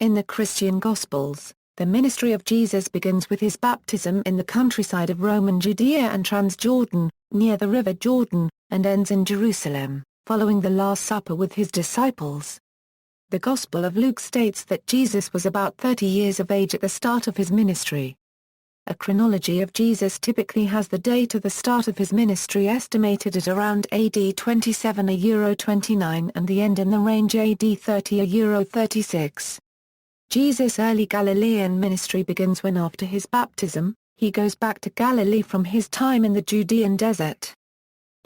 In the Christian Gospels, the ministry of Jesus begins with his baptism in the countryside of Roman Judea and Transjordan, near the river Jordan, and ends in Jerusalem, following the Last Supper with his disciples. The Gospel of Luke states that Jesus was about 30 years of age at the start of his ministry. A chronology of Jesus typically has the date of the start of his ministry estimated at around AD 27–29 and the end in the range AD 30–36. Jesus' early Galilean ministry begins when after his baptism, he goes back to Galilee from his time in the Judean desert.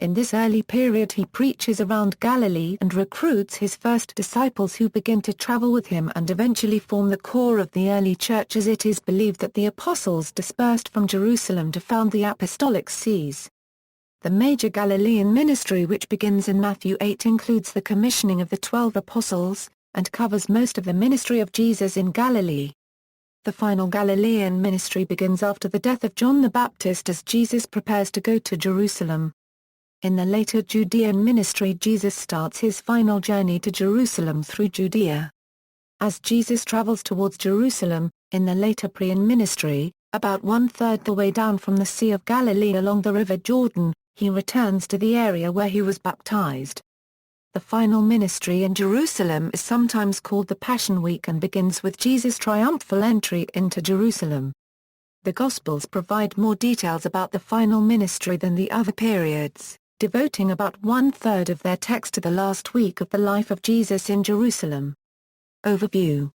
In this early period he preaches around Galilee and recruits his first disciples who begin to travel with him and eventually form the core of the early church, as it is believed that the apostles dispersed from Jerusalem to found the Apostolic Sees. The Major Galilean ministry, which begins in Matthew 8, includes the commissioning of the 12 apostles, and covers most of the ministry of Jesus in Galilee. The Final Galilean ministry begins after the death of John the Baptist as Jesus prepares to go to Jerusalem. In the later Judean ministry, Jesus starts his final journey to Jerusalem through Judea. As Jesus travels towards Jerusalem, in the later Prian ministry, about one-third the way down from the Sea of Galilee along the river Jordan, he returns to the area where he was baptized. The final ministry in Jerusalem is sometimes called the Passion Week and begins with Jesus' triumphal entry into Jerusalem. The Gospels provide more details about the final ministry than the other periods, devoting about one-third of their text to the last week of the life of Jesus in Jerusalem. Overview.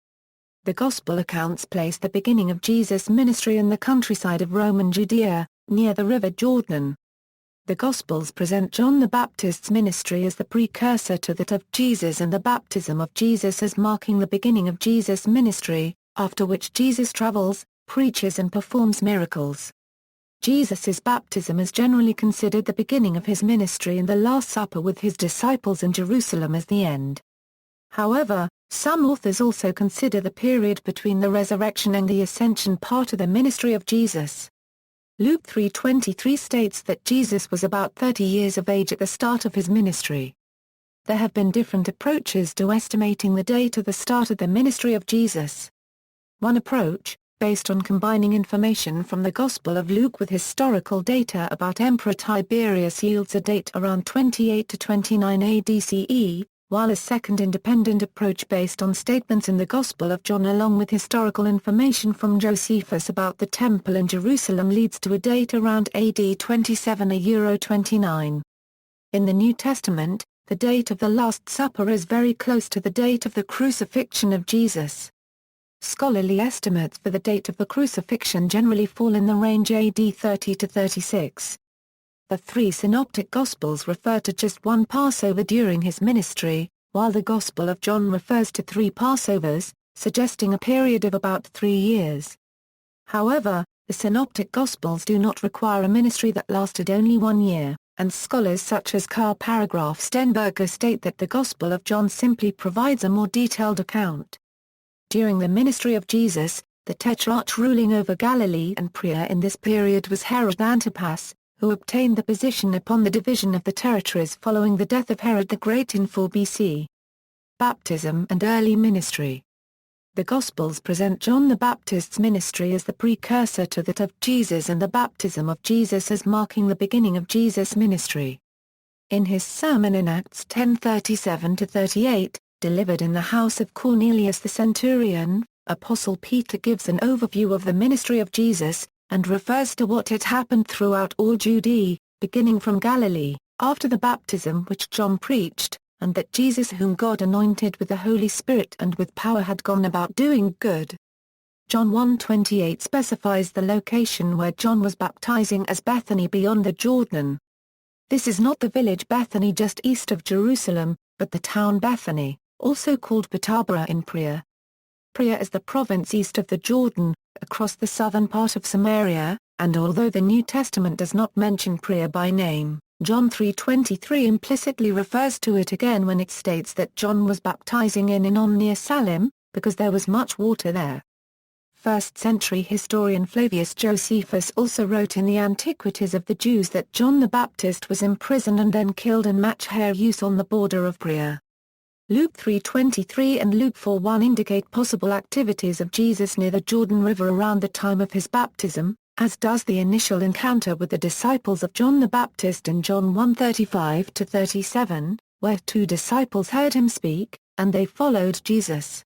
The Gospel accounts place the beginning of Jesus' ministry in the countryside of Roman Judea, near the river Jordan. The Gospels present John the Baptist's ministry as the precursor to that of Jesus and the baptism of Jesus as marking the beginning of Jesus' ministry, after which Jesus travels, preaches and performs miracles. Jesus' baptism is generally considered the beginning of his ministry and the Last Supper with his disciples in Jerusalem as the end. However, some authors also consider the period between the resurrection and the ascension part of the ministry of Jesus. Luke 3:23 states that Jesus was about 30 years of age at the start of his ministry. There have been different approaches to estimating the date of the start of the ministry of Jesus. One approach, based on combining information from the Gospel of Luke with historical data about Emperor Tiberius, yields a date around 28 to 29 AD CE, while a second independent approach based on statements in the Gospel of John along with historical information from Josephus about the temple in Jerusalem leads to a date around AD 27–29. In the New Testament, the date of the Last Supper is very close to the date of the crucifixion of Jesus. Scholarly estimates for the date of the crucifixion generally fall in the range AD 30 to 36. The three Synoptic Gospels refer to just one Passover during his ministry, while the Gospel of John refers to 3 Passovers, suggesting a period of about 3 years. However, the Synoptic Gospels do not require a ministry that lasted only 1 year, and scholars such as Karl Paragraph Stenberger state that the Gospel of John simply provides a more detailed account. During the ministry of Jesus, the Tetrarch ruling over Galilee and Perea in this period was Herod Antipas, who obtained the position upon the division of the territories following the death of Herod the Great in 4 BC. Baptism and early ministry. The Gospels present John the Baptist's ministry as the precursor to that of Jesus and the baptism of Jesus as marking the beginning of Jesus' ministry. In his sermon in Acts 10:37–38, delivered in the house of Cornelius the centurion, Apostle Peter gives an overview of the ministry of Jesus, and refers to what had happened throughout all Judea, beginning from Galilee, after the baptism which John preached, and that Jesus, whom God anointed with the Holy Spirit and with power, had gone about doing good. John 1:28 specifies the location where John was baptizing as Bethany beyond the Jordan. This is not the village Bethany just east of Jerusalem, but the town Bethany, also called Bethabara in Perea. Perea is the province east of the Jordan, across the southern part of Samaria, and although the New Testament does not mention Perea by name, John 3:23 implicitly refers to it again when it states that John was baptizing in Aenon near Salim, because there was much water there. First-century historian Flavius Josephus also wrote in the Antiquities of the Jews that John the Baptist was imprisoned and then killed in Machhaeus on the border of Perea. Luke 3:23 and Luke 4:1 indicate possible activities of Jesus near the Jordan River around the time of his baptism, as does the initial encounter with the disciples of John the Baptist in John 1:35-37, where two disciples heard him speak, and they followed Jesus.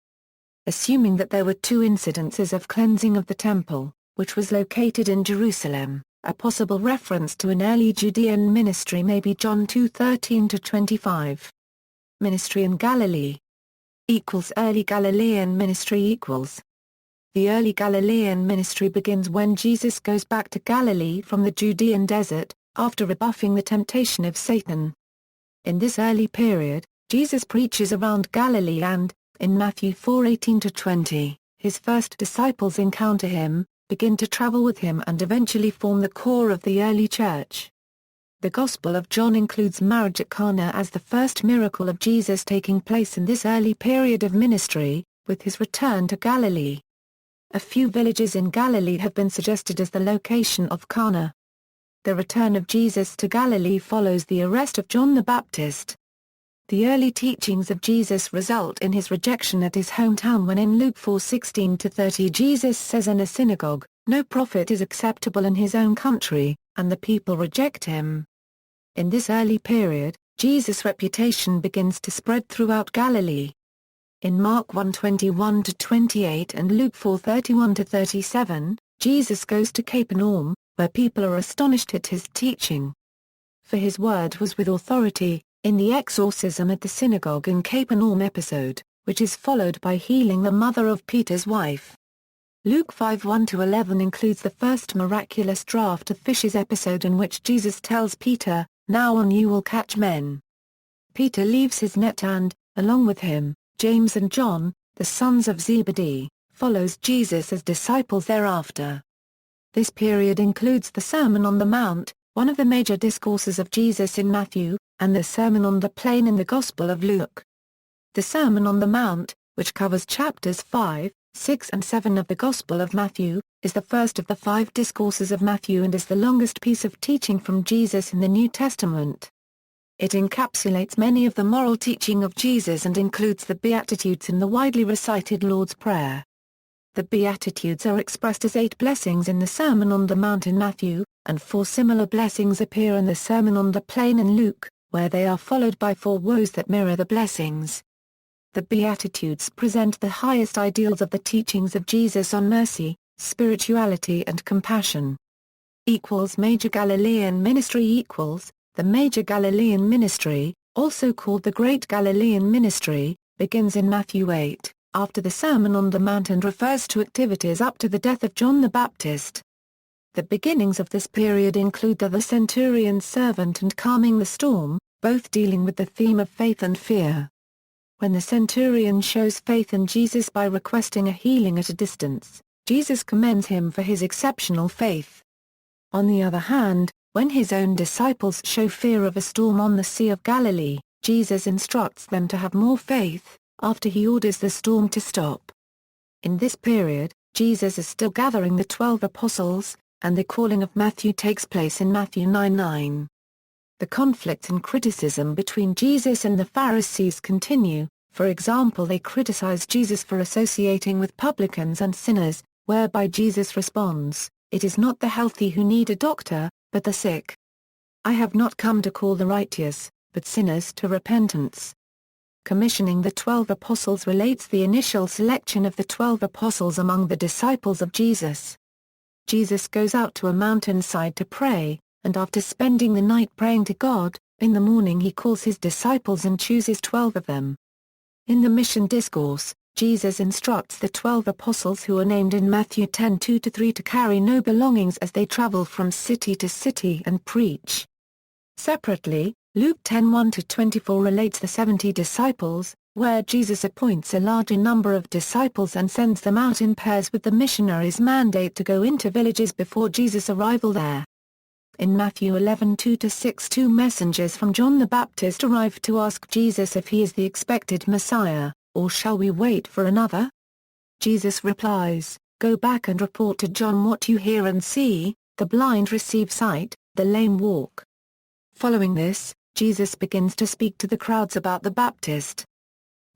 Assuming that there were two incidences of cleansing of the temple, which was located in Jerusalem, a possible reference to an early Judean ministry may be John 2:13-25. Ministry in Galilee Early Galilean ministry The early Galilean ministry begins when Jesus goes back to Galilee from the Judean desert, after rebuffing the temptation of Satan. In this early period, Jesus preaches around Galilee and, in Matthew 4:18-20, his first disciples encounter him, begin to travel with him and eventually form the core of the early church. The Gospel of John includes marriage at Cana as the first miracle of Jesus taking place in this early period of ministry, with his return to Galilee. A few villages in Galilee have been suggested as the location of Cana. The return of Jesus to Galilee follows the arrest of John the Baptist. The early teachings of Jesus result in his rejection at his hometown when in Luke 4:16-30 Jesus says in a synagogue, "No prophet is acceptable in his own country," and the people reject him. In this early period, Jesus' reputation begins to spread throughout Galilee. In Mark 1:21-28 and Luke 4:31-37, Jesus goes to Capernaum, where people are astonished at his teaching. For his word was with authority, in the exorcism at the synagogue in Capernaum episode, which is followed by healing the mother of Peter's wife. Luke 5:1-11 includes the first miraculous draught of fishes episode in which Jesus tells Peter, "Now on you will catch men." Peter leaves his net and, along with him, James and John, the sons of Zebedee, follows Jesus as disciples thereafter. This period includes the Sermon on the Mount, one of the major discourses of Jesus in Matthew, and the Sermon on the Plain in the Gospel of Luke. The Sermon on the Mount, which covers chapters 5, 6 and 7 of the Gospel of Matthew, is the first of the 5 discourses of Matthew and is the longest piece of teaching from Jesus in the New Testament. It encapsulates many of the moral teaching of Jesus and includes the Beatitudes in the widely recited Lord's Prayer. The Beatitudes are expressed as 8 blessings in the Sermon on the Mount in Matthew, and 4 similar blessings appear in the Sermon on the Plain in Luke, where they are followed by 4 woes that mirror the blessings. The Beatitudes present the highest ideals of the teachings of Jesus on mercy, spirituality and compassion. Major Galilean ministry The Major Galilean ministry, also called the Great Galilean ministry, begins in Matthew 8, after the Sermon on the Mount and refers to activities up to the death of John the Baptist. The beginnings of this period include the centurion's servant and calming the storm, both dealing with the theme of faith and fear. When the centurion shows faith in Jesus by requesting a healing at a distance, Jesus commends him for his exceptional faith. On the other hand, when his own disciples show fear of a storm on the Sea of Galilee, Jesus instructs them to have more faith, after he orders the storm to stop. In this period, Jesus is still gathering the 12 apostles, and the calling of Matthew takes place in Matthew 9:9. The conflict and criticism between Jesus and the Pharisees continue. For example, they criticize Jesus for associating with publicans and sinners, whereby Jesus responds, "It is not the healthy who need a doctor, but the sick. I have not come to call the righteous, but sinners to repentance." Commissioning the 12 apostles relates the initial selection of the 12 apostles among the disciples of Jesus. Jesus goes out to a mountainside to pray, and after spending the night praying to God, in the morning he calls his disciples and chooses 12 of them. In the Mission Discourse, Jesus instructs the 12 apostles who are named in Matthew 10:2-3 to carry no belongings as they travel from city to city and preach. Separately, Luke 10:1-24 relates the 70 disciples, where Jesus appoints a larger number of disciples and sends them out in pairs with the missionaries' mandate to go into villages before Jesus' arrival there. In Matthew 11:2-6, 2 messengers from John the Baptist arrive to ask Jesus if he is the expected Messiah, or shall we wait for another? Jesus replies, "Go back and report to John what you hear and see, the blind receive sight, the lame walk." Following this, Jesus begins to speak to the crowds about the Baptist.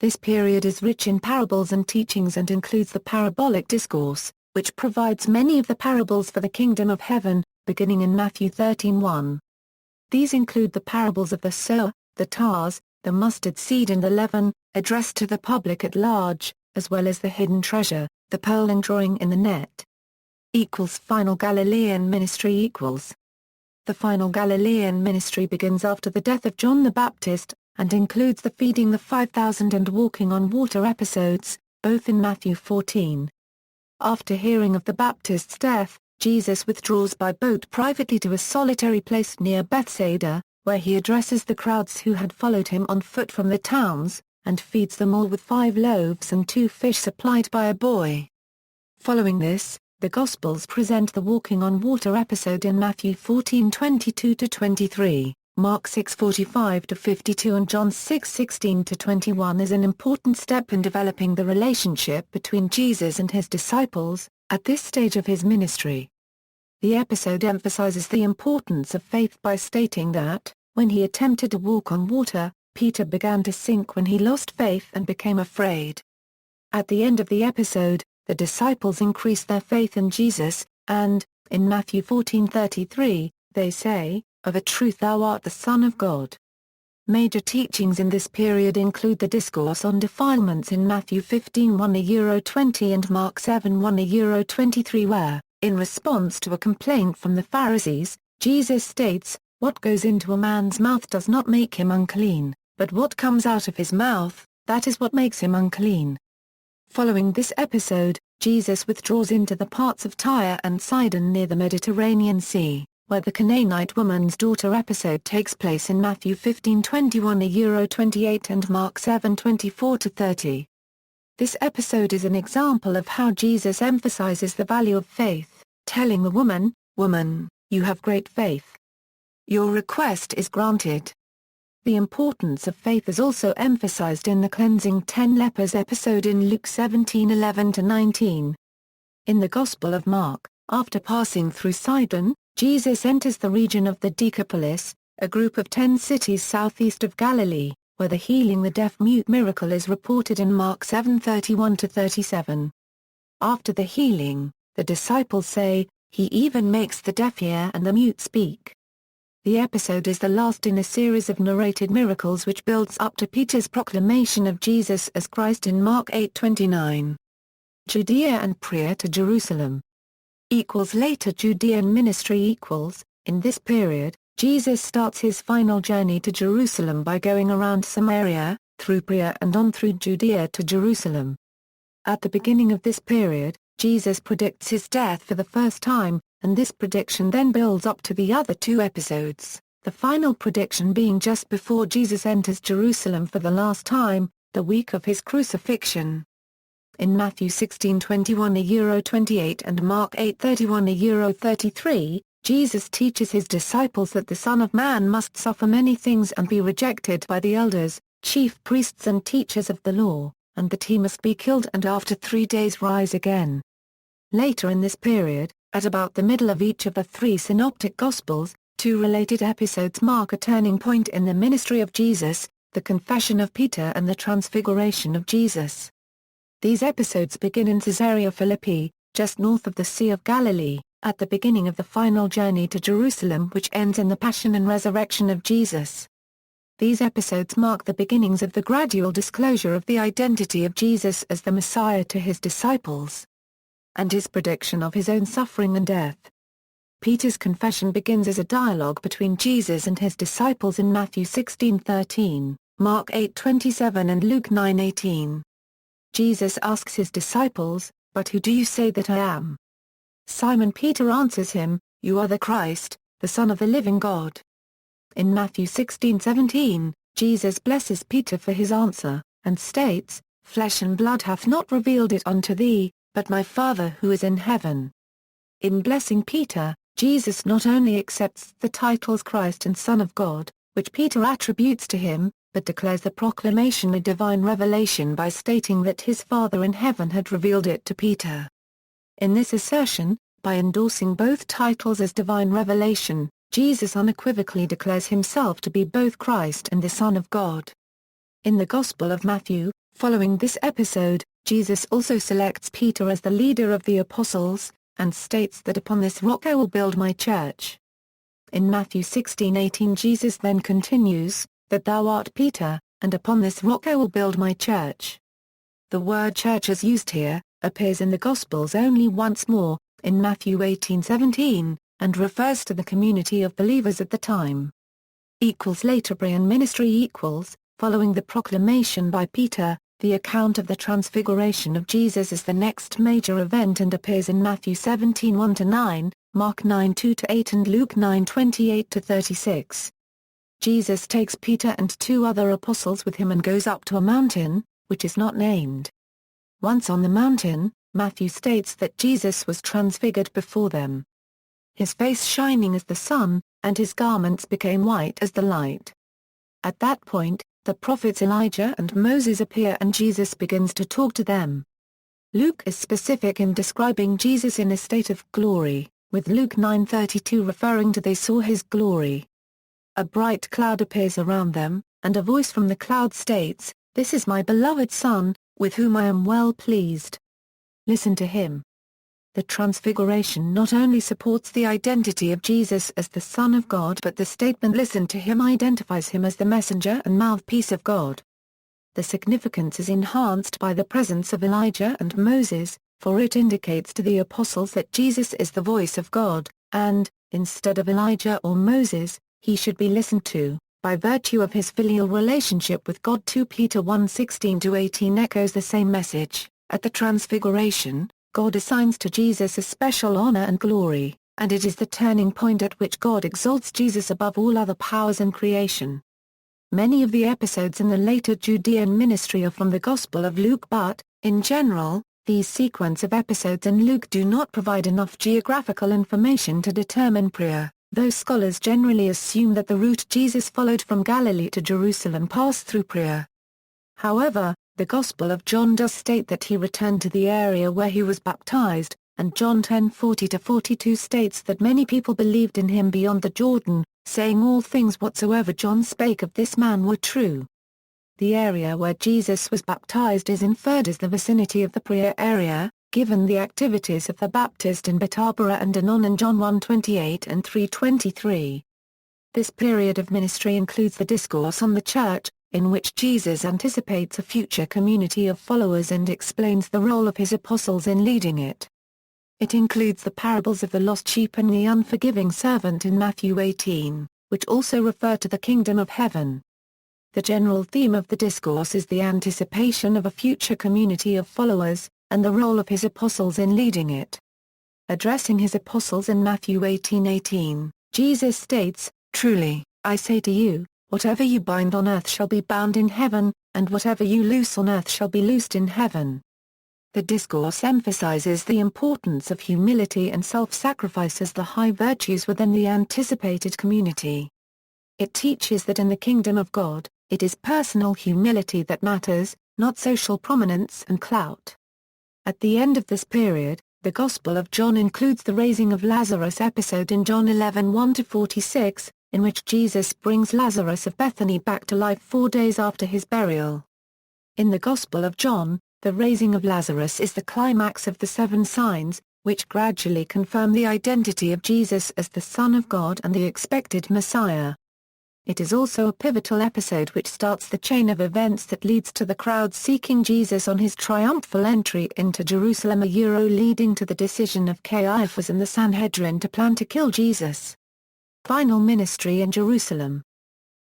This period is rich in parables and teachings and includes the Parabolic Discourse, which provides many of the parables for the kingdom of heaven, beginning in Matthew 13:1. These include the parables of the sower, the tares, the mustard seed and the leaven, addressed to the public at large, as well as the hidden treasure, the pearl and drawing in the net. Final Galilean ministry equals. The Final Galilean ministry begins after the death of John the Baptist, and includes the feeding the 5,000 and walking on water episodes, both in Matthew 14. After hearing of the Baptist's death, Jesus withdraws by boat privately to a solitary place near Bethsaida, where he addresses the crowds who had followed him on foot from the towns, and feeds them all with 5 loaves and 2 fish supplied by a boy. Following this, the Gospels present the walking on water episode in Matthew 14:22-23, Mark 6:45-52 and John 6:16-21 as an important step in developing the relationship between Jesus and his disciples, at this stage of his ministry. The episode emphasizes the importance of faith by stating that, when he attempted to walk on water, Peter began to sink when he lost faith and became afraid. At the end of the episode, the disciples increase their faith in Jesus, and, in Matthew 14:33, they say, "Of a truth thou art the Son of God." Major teachings in this period include the discourse on defilements in Matthew 15:1-20 and Mark 7:1-23 where, in response to a complaint from the Pharisees, Jesus states, "What goes into a man's mouth does not make him unclean, but what comes out of his mouth, that is what makes him unclean." Following this episode, Jesus withdraws into the parts of Tyre and Sidon near the Mediterranean Sea, where the Canaanite woman's daughter episode takes place in Matthew 15:21-28 and Mark 7:24-30. This episode is an example of how Jesus emphasizes the value of faith, telling the woman, "Woman, you have great faith. Your request is granted." The importance of faith is also emphasized in the cleansing 10 lepers episode in Luke 17:11-19. In the Gospel of Mark, after passing through Sidon, Jesus enters the region of the Decapolis, a group of 10 cities southeast of Galilee, where the healing the deaf-mute miracle is reported in Mark 7:31-37. After the healing, the disciples say, "He even makes the deaf hear and the mute speak." The episode is the last in a series of narrated miracles which builds up to Peter's proclamation of Jesus as Christ in Mark 8:29. Judea and prayer to Jerusalem. Later Judean ministry in this period, Jesus starts his final journey to Jerusalem by going around Samaria, through Perea and on through Judea to Jerusalem. At the beginning of this period, Jesus predicts his death for the first time, and this prediction then builds up to the other 2 episodes, the final prediction being just before Jesus enters Jerusalem for the last time, the week of his crucifixion. In Matthew 16:21-28 and Mark 8:31-33, Jesus teaches his disciples that the Son of Man must suffer many things and be rejected by the elders, chief priests and teachers of the law, and that he must be killed and after 3 days rise again. Later in this period, at about the middle of each of the 3 synoptic Gospels, 2 related episodes mark a turning point in the ministry of Jesus, the confession of Peter and the transfiguration of Jesus. These episodes begin in Caesarea Philippi, just north of the Sea of Galilee, at the beginning of the final journey to Jerusalem which ends in the Passion and Resurrection of Jesus. These episodes mark the beginnings of the gradual disclosure of the identity of Jesus as the Messiah to his disciples, and his prediction of his own suffering and death. Peter's confession begins as a dialogue between Jesus and his disciples in Matthew 16:13, Mark 8:27 and Luke 9:18. Jesus asks his disciples, "But who do you say that I am?" Simon Peter answers him, "You are the Christ, the Son of the living God." In Matthew 16:17, Jesus blesses Peter for his answer, and states, "Flesh and blood hath not revealed it unto thee, but my Father who is in heaven." In blessing Peter, Jesus not only accepts the titles Christ and Son of God, which Peter attributes to him, but declares the proclamation a divine revelation by stating that his Father in heaven had revealed it to Peter. In this assertion, by endorsing both titles as divine revelation, Jesus unequivocally declares himself to be both Christ and the Son of God. In the Gospel of Matthew, Following this episode, Jesus also selects Peter as the leader of the apostles, and states that upon this rock I will build my church. In Matthew 16:18 Jesus then continues, that thou art Peter, and upon this rock I will build my church. The word church as used here, appears in the Gospels only once more, in Matthew 18:17, and refers to the community of believers at the time. Later Brian ministry following the proclamation by Peter, the account of the Transfiguration of Jesus is the next major event and appears in Matthew 17:1-9, Mark 9:2-8 and Luke 9:28-36. Jesus takes Peter and 2 other apostles with him and goes up to a mountain, which is not named. Once on the mountain, Matthew states that Jesus was transfigured before them. His face shining as the sun, and his garments became white as the light. At that point, the prophets Elijah and Moses appear and Jesus begins to talk to them. Luke is specific in describing Jesus in a state of glory, with Luke 9:32 referring to they saw his glory. A bright cloud appears around them, and a voice from the cloud states, "This is my beloved Son, with whom I am well pleased. Listen to him." The Transfiguration not only supports the identity of Jesus as the Son of God but the statement "listen to him" identifies him as the messenger and mouthpiece of God. The significance is enhanced by the presence of Elijah and Moses, for it indicates to the apostles that Jesus is the voice of God, and, instead of Elijah or Moses, he should be listened to, by virtue of his filial relationship with God. 2 Peter 1:16-18 echoes the same message. At the Transfiguration, God assigns to Jesus a special honor and glory, and it is the turning point at which God exalts Jesus above all other powers in creation. Many of the episodes in the later Judean ministry are from the Gospel of Luke but, in general, these sequence of episodes in Luke do not provide enough geographical information to determine prior, though scholars generally assume that the route Jesus followed from Galilee to Jerusalem passed through prior. However, the Gospel of John does state that he returned to the area where he was baptized, and John 10:40-42 states that many people believed in him beyond the Jordan, saying all things whatsoever John spake of this man were true. The area where Jesus was baptized is inferred as the vicinity of the Prior area, given the activities of the Baptist in Bethabara and Anon in John 1:28 and 3:23. This period of ministry includes the Discourse on the Church, in which Jesus anticipates a future community of followers and explains the role of his apostles in leading it. It includes the parables of the lost sheep and the unforgiving servant in Matthew 18, which also refer to the kingdom of heaven. The general theme of the discourse is the anticipation of a future community of followers, and the role of his apostles in leading it. Addressing his apostles in Matthew 18:18, Jesus states, "Truly, I say to you, whatever you bind on earth shall be bound in heaven, and whatever you loose on earth shall be loosed in heaven." The discourse emphasizes the importance of humility and self-sacrifice as the high virtues within the anticipated community. It teaches that in the kingdom of God, it is personal humility that matters, not social prominence and clout. At the end of this period, the Gospel of John includes the Raising of Lazarus episode in John 11:1-46, in which Jesus brings Lazarus of Bethany back to life 4 days after his burial. In the Gospel of John, the Raising of Lazarus is the climax of the 7 signs, which gradually confirm the identity of Jesus as the Son of God and the expected Messiah. It is also a pivotal episode which starts the chain of events that leads to the crowd seeking Jesus on his triumphal entry into Jerusalem, leading to the decision of Caiaphas and the Sanhedrin to plan to kill Jesus. Final ministry in Jerusalem.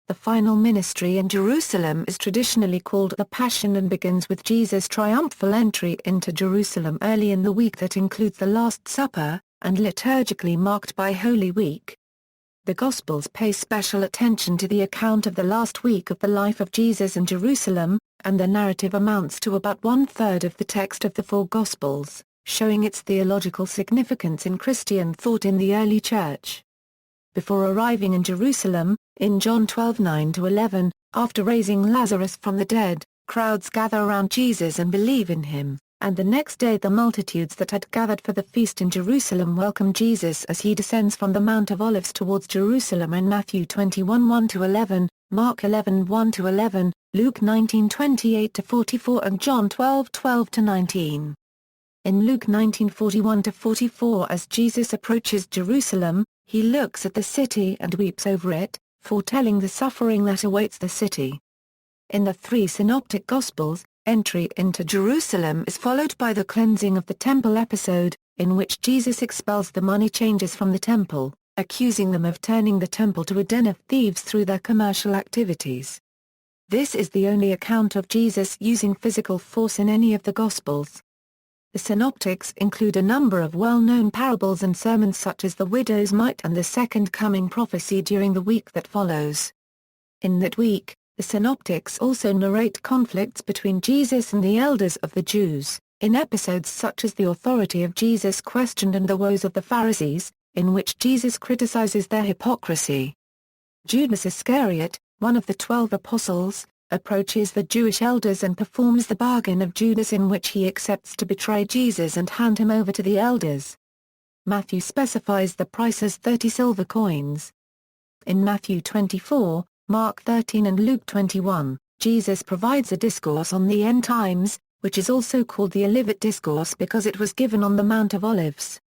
The final ministry in Jerusalem is traditionally called the Passion and begins with Jesus' triumphal entry into Jerusalem early in the week that includes the Last Supper, and liturgically marked by Holy Week. The Gospels pay special attention to the account of the last week of the life of Jesus in Jerusalem, and the narrative amounts to about 1/3 of the text of the 4 Gospels, showing its theological significance in Christian thought in the early Church. Before arriving in Jerusalem, in John 12:9-11, after raising Lazarus from the dead, crowds gather around Jesus and believe in him, and the next day the multitudes that had gathered for the feast in Jerusalem welcome Jesus as he descends from the Mount of Olives towards Jerusalem in Matthew 21:1-11, Mark 11:1-11, Luke 19:28-44 and John 12:12-19. In Luke 19:41-44, as Jesus approaches Jerusalem, he looks at the city and weeps over it, foretelling the suffering that awaits the city. In the three synoptic Gospels, entry into Jerusalem is followed by the cleansing of the temple episode, in which Jesus expels the money changers from the temple, accusing them of turning the temple to a den of thieves through their commercial activities. This is the only account of Jesus using physical force in any of the Gospels. The synoptics include a number of well-known parables and sermons such as the widow's mite and the second coming prophecy during the week that follows. In that week, the synoptics also narrate conflicts between Jesus and the elders of the Jews, in episodes such as the authority of Jesus questioned and the woes of the Pharisees, in which Jesus criticizes their hypocrisy. Judas Iscariot, one of the 12 apostles, approaches the Jewish elders and performs the bargain of Judas in which he accepts to betray Jesus and hand him over to the elders. Matthew specifies the price as 30 silver coins. In Matthew 24, Mark 13 and Luke 21, Jesus provides a discourse on the end times, which is also called the Olivet Discourse because it was given on the Mount of Olives.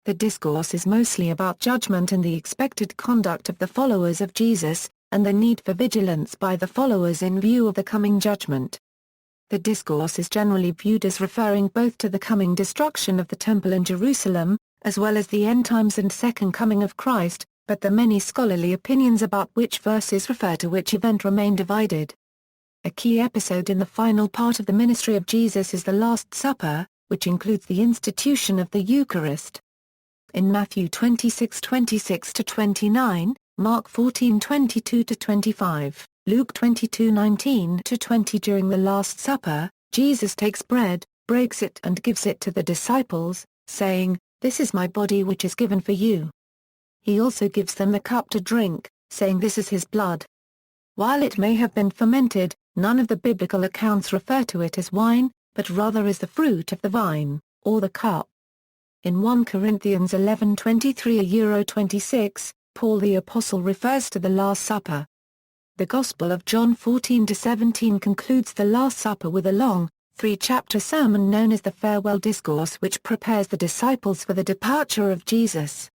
The discourse is mostly about judgment and the expected conduct of the followers of Jesus, and the need for vigilance by the followers in view of the coming judgment. The discourse is generally viewed as referring both to the coming destruction of the temple in Jerusalem, as well as the end times and second coming of Christ, but the many scholarly opinions about which verses refer to which event remain divided. A key episode in the final part of the ministry of Jesus is the Last Supper, which includes the institution of the Eucharist. In Matthew 26:26-29, Mark 14:22-25, Luke 22:19-20 during the Last Supper, Jesus takes bread, breaks it and gives it to the disciples, saying, "This is my body which is given for you." He also gives them the cup to drink, saying this is his blood. While it may have been fermented, none of the biblical accounts refer to it as wine, but rather as the fruit of the vine, or the cup. In 1 Corinthians 11:23-26, Paul the Apostle refers to the Last Supper. The Gospel of John 14-17 concludes the Last Supper with a long, 3-chapter sermon known as the Farewell Discourse, which prepares the disciples for the departure of Jesus.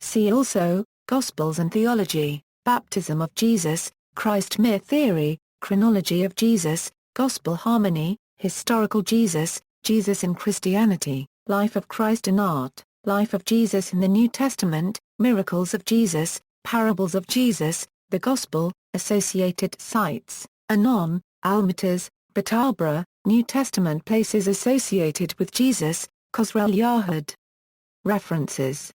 See also, Gospels and Theology, Baptism of Jesus, Christ Myth Theory, Chronology of Jesus, Gospel Harmony, Historical Jesus, Jesus in Christianity, Life of Christ in Art, Life of Jesus in the New Testament, Miracles of Jesus, Parables of Jesus, the Gospel, Associated Sites, Anon, Almatas, Batabra, New Testament places associated with Jesus, Khosrel Yahud. References